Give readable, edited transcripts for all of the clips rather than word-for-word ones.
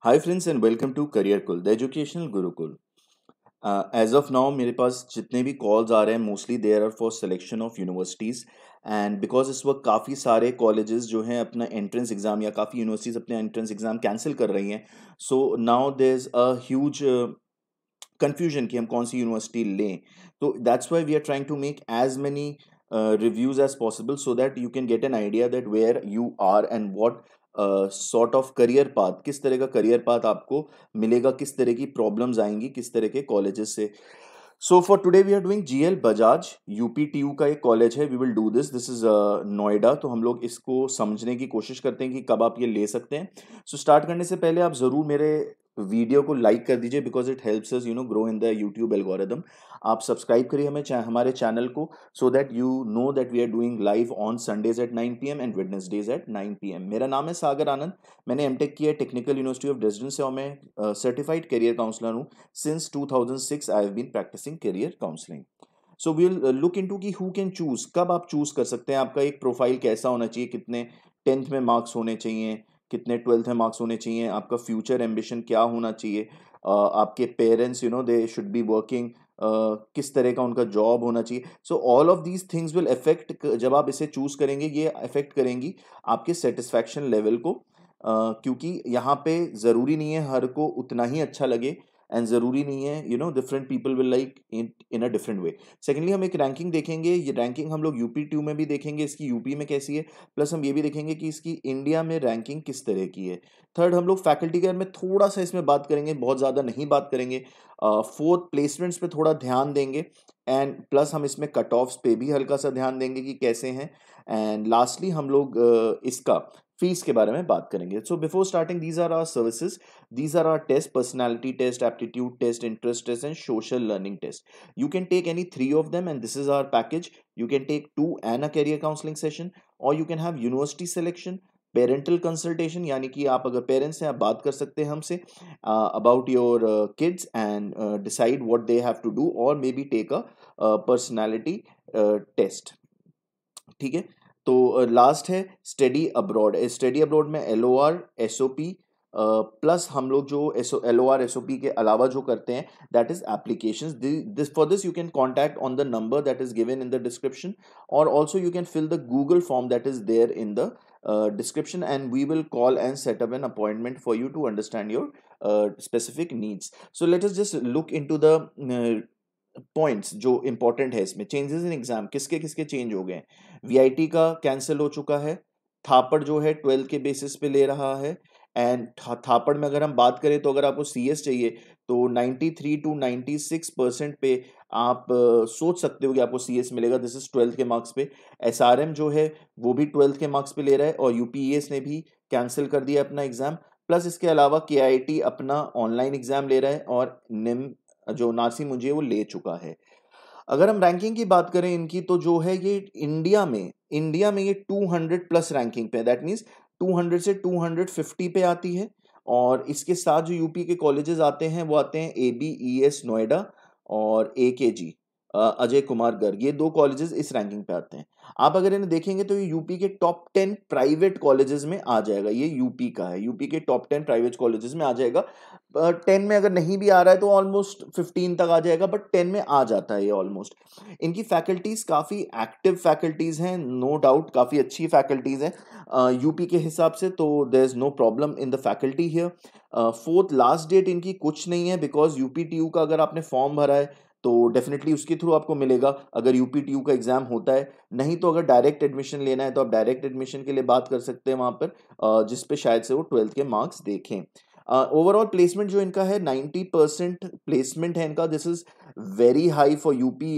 Hi friends and welcome to career cool the educational gurukul. As of now मेरे पास जितने भी कॉल्स आ रहे हैं mostly there are for selection of universities. And because इस वक्त काफ़ी सारे कॉलेजेस जो हैं अपना एंट्रेंस एग्ज़ाम या काफ़ी यूनिवर्सिटीज़ अपने एंट्रेंस एग्ज़ाम कैंसिल कर रही हैं। So now there is a huge confusion कि हम कौन सी यूनिवर्सिटी लें। तो that's why we are trying to make as many reviews as possible so that you can get an idea that where you are and what sort of career path, किस तरह का career path आपको मिलेगा, किस तरह की problems आएंगी किस तरह के कॉलेजेस से। So for today we are doing GL Bajaj UPTU का एक कॉलेज है। We will do this is Noida. तो हम लोग इसको समझने की कोशिश करते हैं कि कब आप ये ले सकते हैं। सो स्टार्ट करने से पहले आप जरूर मेरे वीडियो को लाइक कर दीजिए because it helps us grow in the YouTube algorithm. आप सब्सक्राइब करिए हमारे चैनल को so that you know that we are doing live on Sundays at 9 PM and Wednesdays at 9 PM। मेरा नाम है सागर आनंद। मैंने एमटेक किया है टेक्निकल यूनिवर्सिटी ऑफ ड्रेसडन से और मैं सर्टिफाइड करियर काउंसलर हूँ। Since 2006 I have been practising career counselling. So we will look into कि हु कैन चूज, कब आप चूज कर सकते हैं, आपका एक प्रोफाइल कैसा होना चाहिए, कितने टेंथ में मार्क्स होने चाहिए, कितने ट्वेल्थ में मार्क्स होने चाहिए, आपका फ्यूचर एम्बिशन क्या होना चाहिए, आपके parents they should be working, किस तरह का उनका जॉब होना चाहिए। So all of these things will affect, जब आप इसे चूज करेंगे ये अफेक्ट करेंगी आपके सेटिस्फैक्शन लेवल को। क्योंकि यहाँ पे ज़रूरी नहीं है हर को उतना ही अच्छा लगे एंड ज़रूरी नहीं है different people will like in a different way. Secondly हम एक रैंकिंग देखेंगे। ये रैंकिंग हम लोग यूपी टू में भी देखेंगे, इसकी यूपी में कैसी है, प्लस हम ये भी देखेंगे कि इसकी इंडिया में रैंकिंग किस तरह की है। थर्ड हम लोग फैकल्टी के बारे में थोड़ा सा इसमें बात करेंगे, बहुत ज़्यादा नहीं बात करेंगे। फोर्थ प्लेसमेंट्स पे थोड़ा ध्यान देंगे एंड प्लस हम इसमें कट ऑफ्स पे भी हल्का सा ध्यान देंगे कि कैसे हैं। एंड लास्टली हम लोग इसका फीस के बारे में बात करेंगे। So before starting these are our services, these are our tests: personality test, aptitude test, interest test, and social learning test. You can take any three of them, and this is our package. You can take two and a career counseling session, or you can have university selection, parental consultation, यानी कि आप अगर parents हैं आप बात कर सकते हैं हमसे about your kids and decide what they have to do, और maybe take a personality test. ठीक है। तो लास्ट है स्टडी अब्रॉड। स्टडी अब्रॉड में LOR SOP प्लस हम लोग जो LOR SOP के अलावा जो करते हैं that is applications. This for this you can contact on the number that is given in the description, और also you can fill the Google form that is there in the description, and we will call and set up an appointment for you to understand your specific needs. So let us just look into the points जो important है इसमें। Changes in exam किसके किसके change हो गए हैं। VIT का cancel हो चुका है। थापड़ जो है 12 के बेसिस पे ले रहा है। एंड थापड़ में अगर हम बात करें तो अगर आपको CS चाहिए तो 93 to 96% पे आप सोच सकते हो कि आपको CS मिलेगा। दिस इज 12th के मार्क्स पे। SRM जो है वो भी 12th के मार्क्स पे ले रहा है, और UPES ने भी कैंसिल कर दिया अपना एग्जाम। प्लस इसके अलावा KIT अपना ऑनलाइन एग्जाम ले रहा है, और निम जो नासिम मुझे वो ले चुका है। अगर हम रैंकिंग की बात करें इनकी, तो जो है ये इंडिया में ये 200 प्लस रैंकिंग पे है। दैट मीन्स 200 से 250 पे आती है। और इसके साथ जो यूपी के कॉलेजेस आते हैं वो आते हैं ABES नोएडा और AKG अजय कुमार गर्ग। ये दो कॉलेजेस इस रैंकिंग पे आते हैं। आप अगर इन्हें देखेंगे तो ये यूपी के टॉप 10 प्राइवेट कॉलेजेस में आ जाएगा। ये यूपी का है, यूपी के टॉप 10 प्राइवेट कॉलेजेस में आ जाएगा। 10 में अगर नहीं भी आ रहा है तो ऑलमोस्ट 15 तक आ जाएगा, बट 10 में आ जाता है ये ऑलमोस्ट। इनकी फैकल्टीज काफ़ी एक्टिव फैकल्टीज हैं, नो डाउट काफ़ी अच्छी फैकल्टीज हैं यूपी के हिसाब से। तो there is no problem in the faculty here. Fourth last date इनकी कुछ नहीं है, बिकॉज UPTU का अगर आपने फॉर्म भरा है तो डेफिनेटली उसके थ्रू आपको मिलेगा अगर UPTU का एग्जाम होता है। नहीं तो अगर डायरेक्ट एडमिशन लेना है तो आप डायरेक्ट एडमिशन के लिए बात कर सकते हैं वहाँ पर, जिस पे शायद से वो 12th के मार्क्स देखें। ओवरऑल प्लेसमेंट जो इनका है 90% प्लेसमेंट है इनका। This is very high for UP,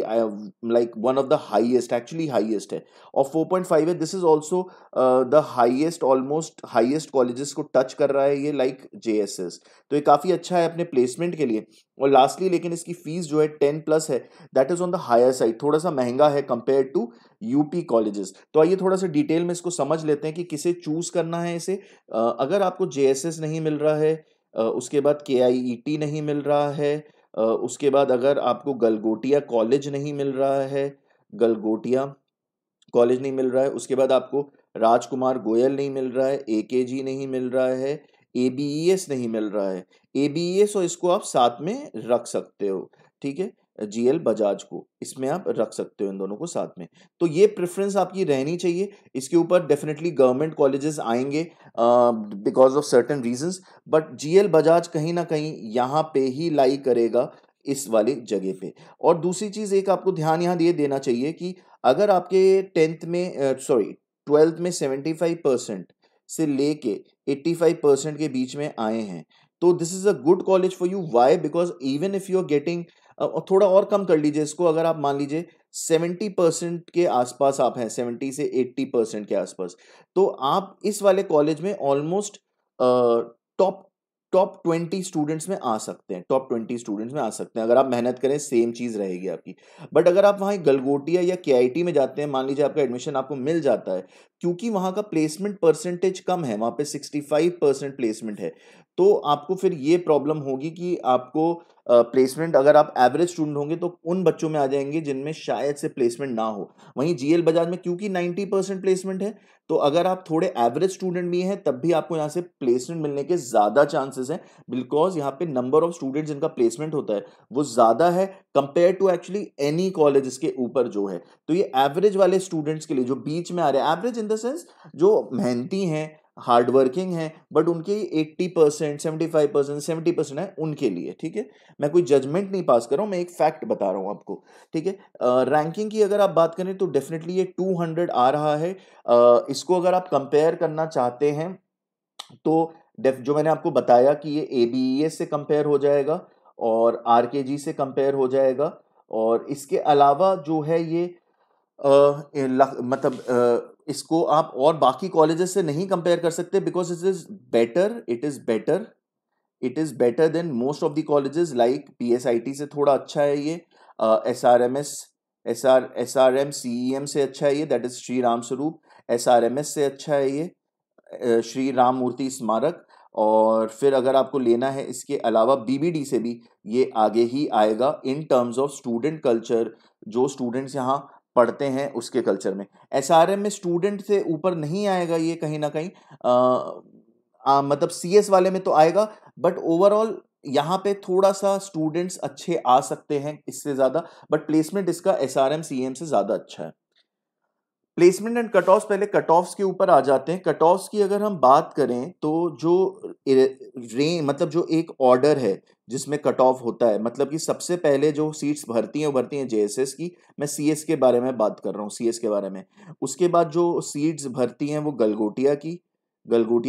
like one of the highest, actually highest है। और 4.5 है। This is also the highest, almost highest colleges को टच कर रहा है ये, लाइक JSS। तो ये काफ़ी अच्छा है अपने प्लेसमेंट के लिए। और लास्टली लेकिन इसकी फीस जो है 10 प्लस है, that is on the higher side, थोड़ा सा महंगा है कंपेयर टू यूपी कॉलेजेस। तो आइए थोड़ा सा डिटेल में इसको समझ लेते हैं कि किसे चूज करना है इसे। अगर आपको JSS नहीं मिल रहा है, उसके बाद KIET नहीं मिल रहा है, उसके बाद अगर आपको गलगोटिया कॉलेज नहीं मिल रहा है, गलगोटिया कॉलेज नहीं मिल रहा है, उसके बाद आपको राजकुमार गोयल नहीं मिल रहा है, AKG नहीं मिल रहा है, ABES नहीं मिल रहा है, ABES और इसको आप साथ में रख सकते हो, ठीक है, GL बजाज को इसमें आप रख सकते हो, इन दोनों को साथ में। तो ये प्रेफरेंस आपकी रहनी चाहिए। इसके ऊपर डेफिनेटली गवर्नमेंट कॉलेजेस आएंगे because of certain reasons, but GL Bajaj कहीं ना कहीं यहाँ पे ही लाई करेगा, इस वाली जगह पे। और दूसरी चीज एक आपको ध्यान यहाँ ये देना चाहिए कि अगर आपके 10th में सॉरी 12th में 75% से लेके 85% के बीच में आए हैं, तो this is a good college for you. Why? Because even if you are getting, थोड़ा और कम कर लीजिए इसको, अगर आप मान लीजिए 70% के आसपास आप हैं, 70 से 80% के आसपास, तो आप इस वाले कॉलेज में ऑलमोस्ट टॉप टॉप 20 स्टूडेंट्स में आ सकते हैं, टॉप 20 स्टूडेंट्स में आ सकते हैं अगर आप मेहनत करें, सेम चीज रहेगी आपकी। बट अगर आप वहाँ गलगोटिया या KIT में जाते हैं, मान लीजिए आपका एडमिशन आपको मिल जाता है, क्योंकि वहाँ का प्लेसमेंट परसेंटेज कम है, वहाँ पे 65% प्लेसमेंट है, तो आपको फिर ये प्रॉब्लम होगी कि आपको प्लेसमेंट, अगर आप एवरेज स्टूडेंट होंगे तो उन बच्चों में आ जाएंगे जिनमें शायद से प्लेसमेंट ना हो। वहीं GL बजाज में क्योंकि 90% प्लेसमेंट है, तो अगर आप थोड़े एवरेज स्टूडेंट भी हैं तब भी आपको यहाँ से प्लेसमेंट मिलने के ज्यादा चांसेस हैं, बिकॉज यहाँ पे नंबर ऑफ स्टूडेंट्स जिनका प्लेसमेंट होता है वो ज्यादा है compare to actually any college के ऊपर जो है। तो ये एवरेज वाले स्टूडेंट्स के लिए जो बीच में आ रहे हैं, एवरेज इन द सेंस जो मेहनती हैं, हार्ड वर्किंग है, बट उनके 80%, 75%, 70% है उनके लिए, ठीक है। मैं कोई जजमेंट नहीं पास कर रहा हूँ, मैं एक फैक्ट बता रहा हूँ आपको, ठीक है। रैंकिंग की अगर आप बात करें तो डेफिनेटली ये 200 आ रहा है। इसको अगर आप कंपेयर करना चाहते हैं तो जो मैंने आपको बताया कि ये ABES से कंपेयर हो जाएगा और RKG से कंपेयर हो जाएगा, और इसके अलावा जो है ये इसको आप और बाकी कॉलेजेस से नहीं कंपेयर कर सकते, because it is better than most of the colleges. Like PSIT से थोड़ा अच्छा है ये, SRM CEM से अच्छा है ये, that is Shri Ram Swaroop. SRMS से अच्छा है ये, श्री राम मूर्ति स्मारक। और फिर अगर आपको लेना है इसके अलावा BBD से भी ये आगे ही आएगा in terms of student culture, जो स्टूडेंट्स यहाँ पढ़ते हैं उसके कल्चर में। SRM में स्टूडेंट से ऊपर नहीं आएगा ये, कहीं ना कहीं मतलब CS वाले में तो आएगा, बट ओवरऑल यहाँ पे थोड़ा सा स्टूडेंट्स अच्छे आ सकते हैं इससे ज्यादा, बट प्लेसमेंट इसका SRM CM से ज्यादा अच्छा है। प्लेसमेंट एंड कट ऑफ, पहले कट ऑफ्स के ऊपर आ जाते हैं। कट ऑफ्स की अगर हम बात करें तो जो मतलब जो एक ऑर्डर है जिसमें कट ऑफ होता है, मतलब कि सबसे पहले जो सीट्स भरती हैं वो भरती हैं JSS की, मैं CS के बारे में बात कर रहा हूँ, CS के बारे में। उसके बाद जो सीट्स भरती हैं वो गलगोटिया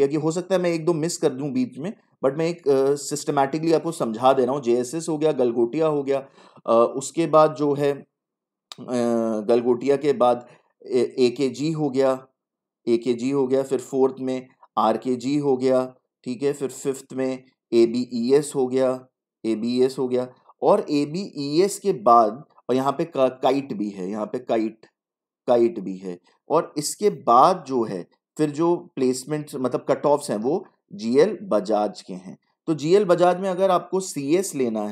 की हो सकता है मैं एक दो मिस कर दूं बीच में, बट मैं एक सिस्टमैटिकली आपको समझा दे रहा हूँ। JSS हो गया, गलगोटिया हो गया, उसके बाद जो है गलगोटिया के बाद AKG हो गया, फिर फोर्थ में RKG हो गया, ठीक है, फिर फिफ्थ में ABES हो गया, और ABES के बाद, और यहाँ पे काइट भी है, यहाँ पे काइट भी है। और इसके बाद जो है फिर जो प्लेसमेंट मतलब कट ऑफ्स हैं वो GL बजाज के हैं। तो GL बजाज में अगर आपको CS लेना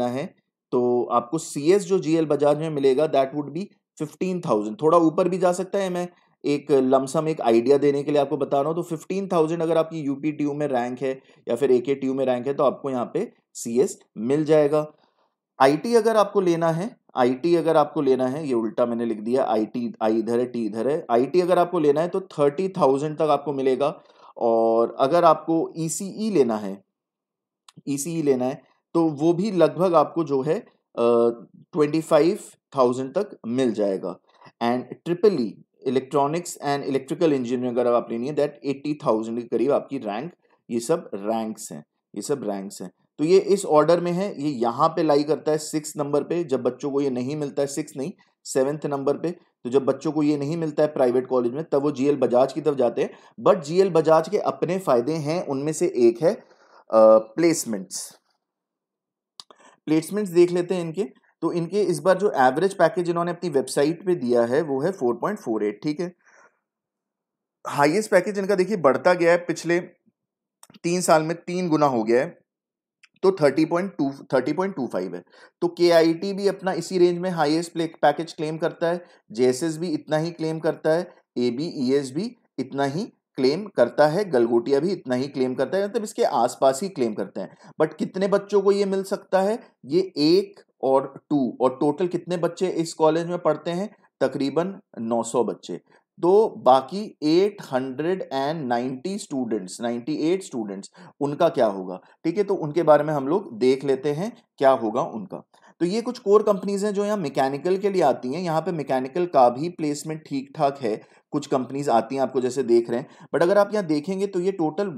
है, तो आपको CS जो GL बजाज में मिलेगा दैट वुड बी 15,000। थोड़ा ऊपर भी जा सकता है, मैं एक लमसम एक आइडिया देने के लिए आपको बता रहा हूँ। तो 15,000 अगर आपकी UPTU में रैंक है या फिर AKTU में रैंक है तो आपको यहाँ पे CS मिल जाएगा। आईटी अगर आपको लेना है, ये उल्टा मैंने लिख दिया, आई इधर है, टी इधर है। आईटी अगर आपको लेना है तो 30,000 तक आपको मिलेगा। और अगर आपको ECE लेना है तो वो भी लगभग आपको जो है 25,000 तक मिल जाएगा। And triple E electronics and electrical engineering अगर आप लेनी है दैट 80,000 के करीब आपकी रैंक। ये सब रैंक्स हैं। तो ये इस ऑर्डर में है, ये यहाँ पे लाई करता है 6 नंबर पे। जब बच्चों को ये नहीं मिलता है, 6 नहीं 7th नंबर पे, तो जब बच्चों को ये नहीं मिलता है प्राइवेट कॉलेज में तब वो GL बजाज की तरफ जाते हैं। बट GL बजाज के अपने फायदे हैं, उनमें से एक है प्लेसमेंट्स देख लेते हैं इनके। तो इनके इस बार जो एवरेज पैकेज इन्होंने अपनी वेबसाइट पे दिया है वो है 4.48, ठीक है। हाईएस्ट पैकेज इनका देखिए बढ़ता गया है, पिछले 3 साल में 3 गुना हो गया है, तो 30.25 है। तो KIT भी अपना इसी रेंज में हाईएस्ट पैकेज क्लेम करता है, JSS भी इतना ही क्लेम करता है, ABES भी इतना ही क्लेम करता है, गलगोटिया भी इतना ही क्लेम करता है, मतलब इसके आसपास ही क्लेम करते हैं। बट कितने बच्चों को ये मिल सकता है? ये 1 और 2, और टोटल कितने बच्चे इस कॉलेज में पढ़ते हैं? तकरीबन 900 बच्चे। तो बाकी 890 स्टूडेंट्स, 98 स्टूडेंट्स, उनका क्या होगा? ठीक है, तो उनके बारे में हम लोग देख लेते हैं क्या होगा उनका। तो ये कुछ कोर कंपनीज हैं जो यहाँ मैकेनिकल के लिए आती हैं। यहाँ पे मैकेनिकल का भी प्लेसमेंट ठीक ठाक है, कुछ कंपनीज आती हैं आपको जैसे देख रहे हैं। बट अगर आप यहाँ देखेंगे तो ये टोटल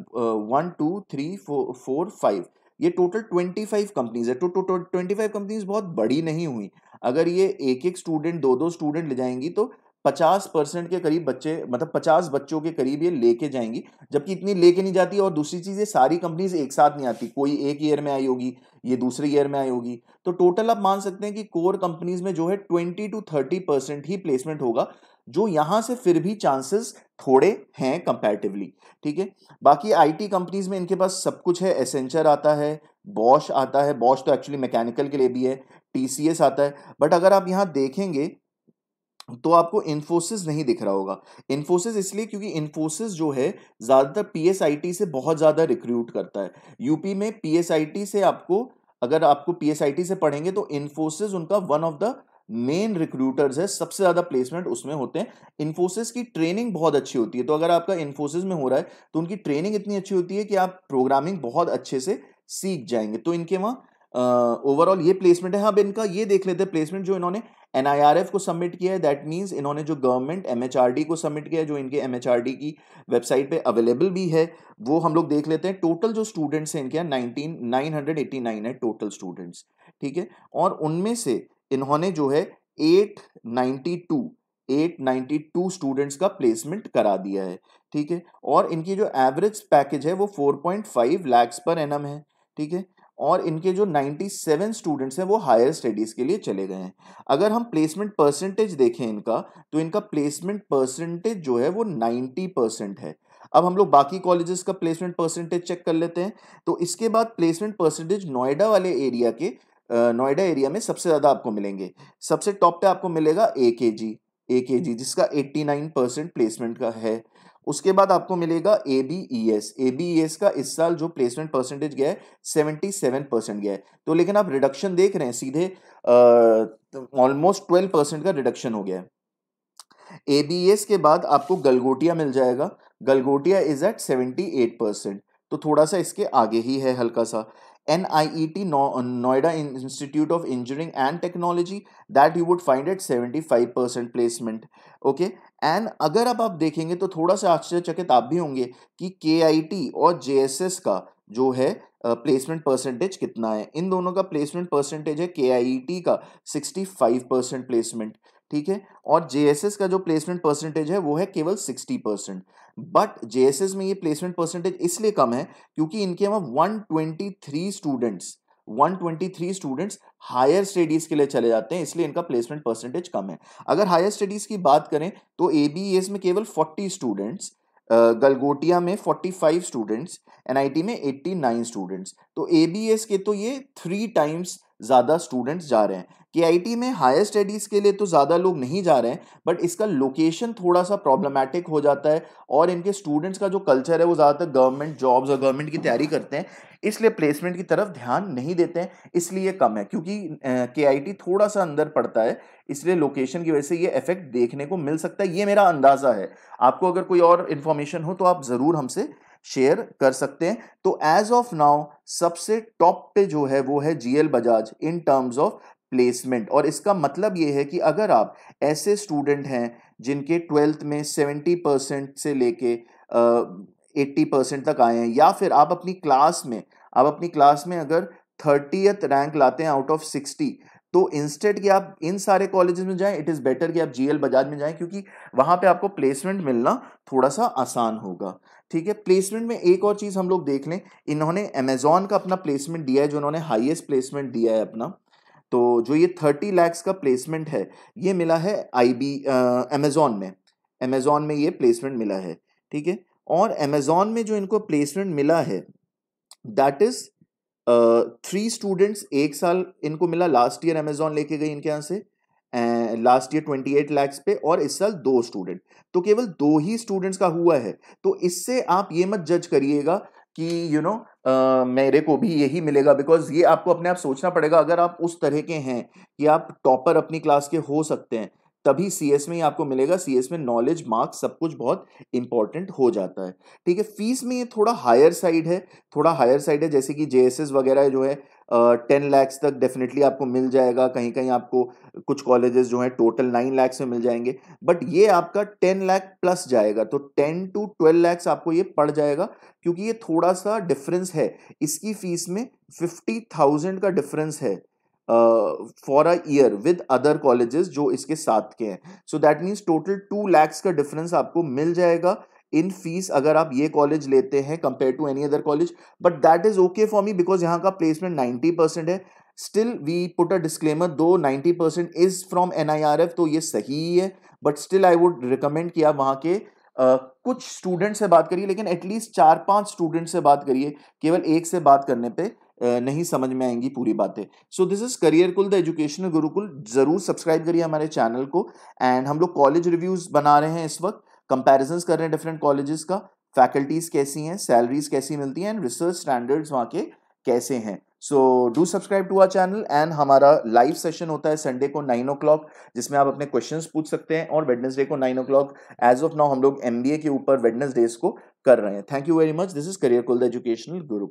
1 2 3 4 5, ये टोटल 25 कंपनीज है। तो 25 कंपनीज बहुत बड़ी नहीं हुई। अगर ये एक एक स्टूडेंट, दो दो स्टूडेंट ले जाएंगी तो 50% के करीब बच्चे, मतलब 50 बच्चों के करीब ये लेके जाएंगी। जबकि इतनी लेके नहीं जाती। और दूसरी चीज, ये सारी कंपनीज एक साथ नहीं आती, कोई एक ईयर में आई होगी, ये दूसरे ईयर में आई होगी। तो टोटल आप मान सकते हैं कि कोर कंपनीज में जो है 20 to 30% ही प्लेसमेंट होगा, जो यहां से फिर भी चांसेस थोड़े हैं कंपैरेटिवली। ठीक है, बाकी आईटी कंपनीज में इनके पास सब कुछ है। एसेंचर आता है, बॉश आता है, बॉश तो एक्चुअली मैकेनिकल के लिए भी है, टीसीएस आता है। बट अगर आप यहां देखेंगे तो आपको इन्फोसिस नहीं दिख रहा होगा। इन्फोसिस इसलिए क्योंकि इन्फोसिस जो है ज्यादातर पीएसआईटी से बहुत ज्यादा रिक्रूट करता है। यूपी में पीएसआईटी से आपको, अगर आपको पीएसआईटी से पढ़ेंगे तो इन्फोसिस उनका one of the main recruiters है, सबसे ज्यादा प्लेसमेंट उसमें होते हैं। इन्फोसिस की ट्रेनिंग बहुत अच्छी होती है। तो अगर आपका इन्फोसिस में हो रहा है तो उनकी ट्रेनिंग इतनी अच्छी होती है कि आप प्रोग्रामिंग बहुत अच्छे से सीख जाएंगे। तो इनके वहाँ ओवरऑल ये प्लेसमेंट है। हाँ, अब इनका ये देख लेते हैं प्लेसमेंट जो इन्होंने एनआईआरएफ को सबमिट किया है। दैट मींस इन्होंने जो गवर्नमेंट एमएचआरडी को सबमिट किया है, जो इनके एमएचआरडी की वेबसाइट पे अवेलेबल भी है, वो हम लोग देख लेते हैं। टोटल जो स्टूडेंट्स हैं इनके यहाँ 989 है टोटल स्टूडेंट्स। ठीक है, और उनमें से इन्होंने जो है 892 स्टूडेंट्स का प्लेसमेंट करा दिया है। ठीक है, और इनकी जो एवरेज पैकेज है वो 4.5 lakhs पर एनम है। ठीक है, और इनके जो 97 स्टूडेंट्स हैं वो हायर स्टडीज के लिए चले गए हैं। अगर हम प्लेसमेंट परसेंटेज देखें इनका, तो इनका प्लेसमेंट परसेंटेज जो है वो 90% है। अब हम लोग बाकी कॉलेजेस का प्लेसमेंट परसेंटेज चेक कर लेते हैं। तो इसके बाद प्लेसमेंट परसेंटेज नोएडा वाले एरिया के, नोएडा एरिया में सबसे ज्यादा आपको मिलेंगे। सबसे टॉप पे आपको मिलेगा एकेजी जिसका 89% प्लेसमेंट का है। उसके बाद आपको मिलेगा एबीईएस का इस साल जो प्लेसमेंट परसेंटेज गया है 77% गया है। तो लेकिन आप रिडक्शन देख रहे हैं, सीधे ऑलमोस्ट 12% का रिडक्शन हो गया है। एबीएस के बाद आपको गलगोटिया मिल जाएगा। गलगोटिया इज एट 78%, तो थोड़ा सा इसके आगे ही है हल्का सा। NIET Noida institute of engineering and technology, that you would find at 75% placement. Okay, and अगर अब आप देखेंगे तो थोड़ा सा आश्चर्यचकित आप भी होंगे कि KIT और JSS का जो है प्लेसमेंट परसेंटेज कितना है। इन दोनों का प्लेसमेंट परसेंटेज है KIT का 65% प्लेसमेंट। ठीक है, और JSS का जो प्लेसमेंट परसेंटेज है वो है केवल 60%। बट JSS में ये प्लेसमेंट परसेंटेज इसलिए कम है क्योंकि इनके वहां 123 स्टूडेंट्स हायर स्टडीज के लिए चले जाते हैं, इसलिए इनका प्लेसमेंट परसेंटेज कम है। अगर हायर स्टडीज की बात करें तो ABES में केवल 40 स्टूडेंट्स, गलगोटिया में 45 स्टूडेंट्स, NIT में 89 स्टूडेंट्स। तो ABS के तो ये 3 टाइम्स ज्यादा स्टूडेंट्स जा रहे हैं। KIT में हायर स्टडीज के लिए तो ज्यादा लोग नहीं जा रहे हैं, बट इसका लोकेशन थोड़ा सा प्रॉब्लमैटिक हो जाता है, और इनके स्टूडेंट्स का जो कल्चर है वो ज्यादातर गवर्नमेंट जॉब्स और गवर्नमेंट की तैयारी करते हैं, इसलिए प्लेसमेंट की तरफ ध्यान नहीं देते हैं, इसलिए कम है। क्योंकि KIT थोड़ा सा अंदर पड़ता है, इसलिए लोकेशन की वजह से ये इफेक्ट देखने को मिल सकता है। ये मेरा अंदाजा है। आपको अगर कोई और इंफॉर्मेशन हो तो आप जरूर हमसे शेयर कर सकते हैं। तो एज ऑफ नाउ सबसे टॉप पे जो है वो है GL Bajaj in terms of placement. और इसका मतलब ये है कि अगर आप ऐसे स्टूडेंट हैं जिनके 12th में 70% से लेके 80% तक आए हैं, या फिर आप अपनी क्लास में अगर 30th रैंक लाते हैं आउट ऑफ 60, तो इंस्टेड कि आप इन सारे कॉलेजेस में जाएं, इट इज बेटर कि आप GL बजाज में जाएं, क्योंकि वहां पे आपको प्लेसमेंट मिलना थोड़ा सा आसान होगा। ठीक है, प्लेसमेंट में एक और चीज हम लोग देख लें। इन्होंने अमेजॉन का अपना प्लेसमेंट दिया है, जो इन्होंने हाईएस्ट प्लेसमेंट दिया है अपना। तो जो ये 30 lakhs का प्लेसमेंट है, ये मिला है अमेजॉन में ये प्लेसमेंट मिला है। ठीक है, और अमेजॉन में जो इनको प्लेसमेंट मिला है दैट इज 3 स्टूडेंट्स, एक साल इनको मिला, लास्ट ईयर अमेजॉन लेके गई इनके यहाँ से। लास्ट ईयर 28 lakhs पे, और इस साल 2 स्टूडेंट, तो केवल 2 ही स्टूडेंट्स का हुआ है। तो इससे आप ये मत जज करिएगा कि मेरे को भी यही मिलेगा, बिकॉज ये आपको अपने आप सोचना पड़ेगा। अगर आप उस तरह के हैं कि आप टॉपर अपनी क्लास के हो सकते हैं, तभी सीएस में ही आपको मिलेगा। सीएस में नॉलेज, मार्क्स, सब कुछ बहुत इंपॉर्टेंट हो जाता है। ठीक है, फीस में ये थोड़ा हायर साइड है, थोड़ा हायर साइड है, जैसे कि जेएसएस वगैरह जो है 10 lakhs तक डेफिनेटली आपको मिल जाएगा। कहीं कहीं आपको कुछ कॉलेजेस जो है टोटल 9 lakhs में मिल जाएंगे, बट ये आपका 10 लाख प्लस जाएगा, तो 10 to 12 lakhs आपको ये पड़ जाएगा, क्योंकि ये थोड़ा सा डिफरेंस है। इसकी फीस में 50,000 का डिफरेंस है for a year with other colleges जो इसके साथ के हैं। So that means total 2 lakhs का डिफरेंस आपको मिल जाएगा इन फीस, अगर आप ये कॉलेज लेते हैं compare to any other college. But that is okay for me, because यहाँ का प्लेसमेंट 90% है। Still we put a disclaimer, though 90% is from NIRF, तो ये सही है, but still I would recommend कि आप वहाँ के कुछ स्टूडेंट से बात करिए, लेकिन एटलीस्ट 4-5 स्टूडेंट से बात करिए। केवल एक से बात करने पे नहीं समझ में आएंगी पूरी बातें। So this is career cool, the educational Gurukul. जरूर सब्सक्राइब करिए हमारे चैनल को। एंड हम लोग कॉलेज रिव्यूज बना रहे हैं इस वक्त, कंपैरिजंस कर रहे हैं डिफरेंट कॉलेजेस का, फैकल्टीज कैसी हैं, सैलरीज कैसी मिलती हैं, एंड रिसर्च स्टैंडर्ड्स वहाँ के कैसे हैं। So do subscribe to our channel. And हमारा लाइव सेशन होता है संडे को 9 o'clock, जिसमें आप अपने क्वेश्चंस पूछ सकते हैं, और वेडनेसडे को 9 o'clock। एज ऑफ नाउ हम लोग एमबीए के ऊपर वेडनेसडेज को कर रहे हैं। Thank you very much. This is career cool, the educational Gurukul.